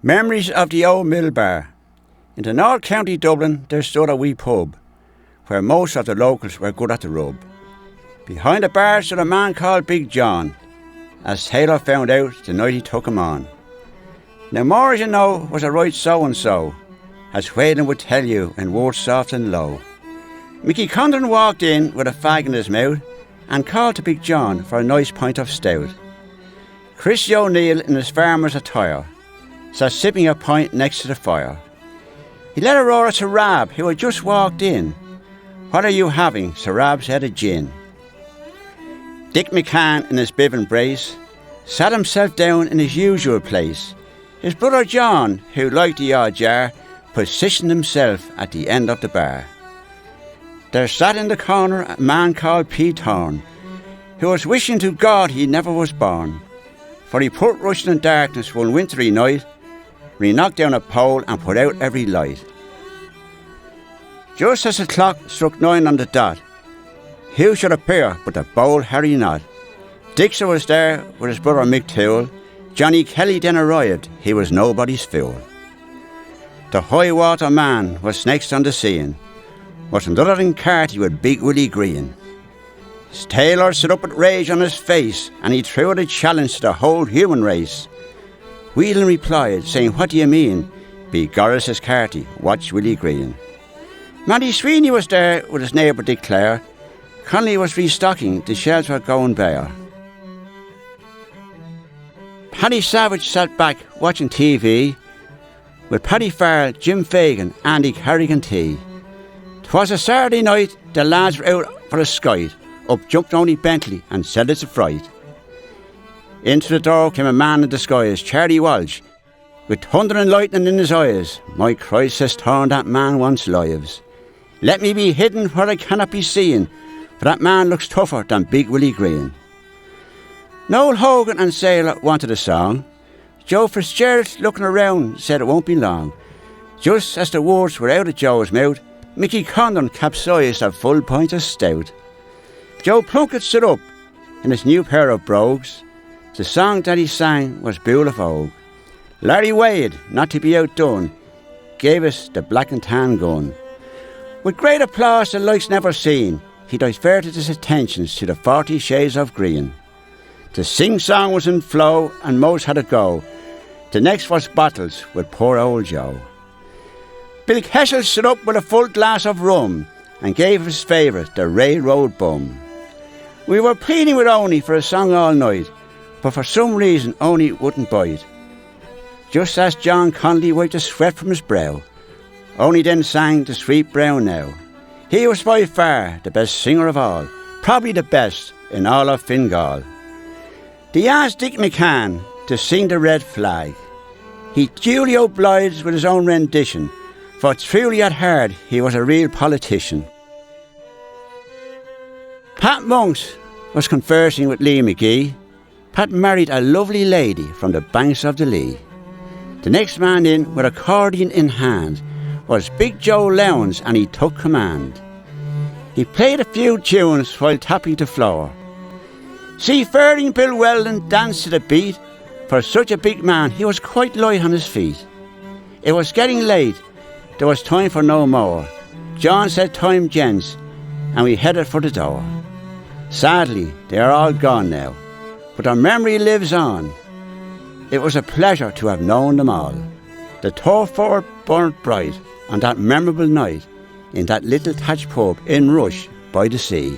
Memories of the old mill bar. In the North County Dublin there stood a wee pub, where most of the locals were good at the rub. Behind the bar stood a man called Big John, as Taylor found out the night he took him on. Now more as you know was a right so-and-so, as Whalen would tell you in words soft and low. Mickey Condon walked in with a fag in his mouth and called to Big John for a nice pint of stout. Christy O'Neill in his farmer's attire sat sipping a pint next to the fire. He let her roar at Sir Rab, who had just walked in. "What are you having?" Sir Rab said, "A gin." Dick McCann in his bib and brace sat himself down in his usual place. His brother John, who liked the odd jar, positioned himself at the end of the bar. There sat in the corner a man called Pete Thorne, who was wishing to God he never was born, for he put Russian in darkness one wintry night, when he knocked down a pole and put out every light. Just as the clock struck 9 on the dot, who should appear but the bold Harry Knott? Dixon was there with his brother Mick Toole. Johnny Kelly then arrived, he was nobody's fool. The high water man was next on the scene, was none other than Carty with Big Willie Green. Taylor stood up with rage on his face, and he threw out a challenge to the whole human race. Whelan replied, saying, "What do you mean?" "Begorra," says Carty, "watch Willie Green." Matty Sweeney was there with his neighbour Dick Clare. Connolly was restocking, the shelves were going bare. Paddy Savage sat back watching TV with Paddy Farrell, Jim Fagan, Andy Carrigan tea. 'Twas a Saturday night, the lads were out for a skite. Up jumped only Bentley and said it's a fright. Into the door came a man in disguise, Charlie Walsh, with thunder and lightning in his eyes. "My Christ," says Thorne, "that man wants lives. Let me be hidden where I cannot be seen, for that man looks tougher than Big Willie Green." Noel Hogan and Sailor wanted a song. Joe Fitzgerald, looking around, said it won't be long. Just as the words were out of Joe's mouth, Mickey Condon capsized a full pint of stout. Joe Plunkett stood up in his new pair of brogues. The song that he sang was Bull of Oak. Larry Wade, not to be outdone, gave us the black and tan gun. With great applause the likes never seen, he diverted his attentions to the 40 Shades of Green. The sing-song was in flow and most had a go. The next was Bottles with poor old Joe. Bill Kessel stood up with a full glass of rum and gave his favourite, the Railroad Bum. We were pleading with Oney for a song all night, but for some reason Oney wouldn't bite. Just as John Connolly wiped the sweat from his brow, Oney then sang the Sweet Brown Now. He was by far the best singer of all, probably the best in all of Fingal. They asked Dick McCann to sing the Red Flag. He duly obliged with his own rendition, for truly at heart he was a real politician. Pat Monks was conversing with Lee McGee. Pat married a lovely lady from the banks of the Lee. The next man in, with accordion in hand, was Big Joe Lowndes, and he took command. He played a few tunes while tapping the floor. Seafaring Bill Weldon danced to the beat. For such a big man, he was quite light on his feet. It was getting late. There was time for no more. John said, "Time, gents," and we headed for the door. Sadly, they are all gone now, but their memory lives on. It was a pleasure to have known them all. The turf fire burnt bright on that memorable night in that little thatched pub in Rush by the sea.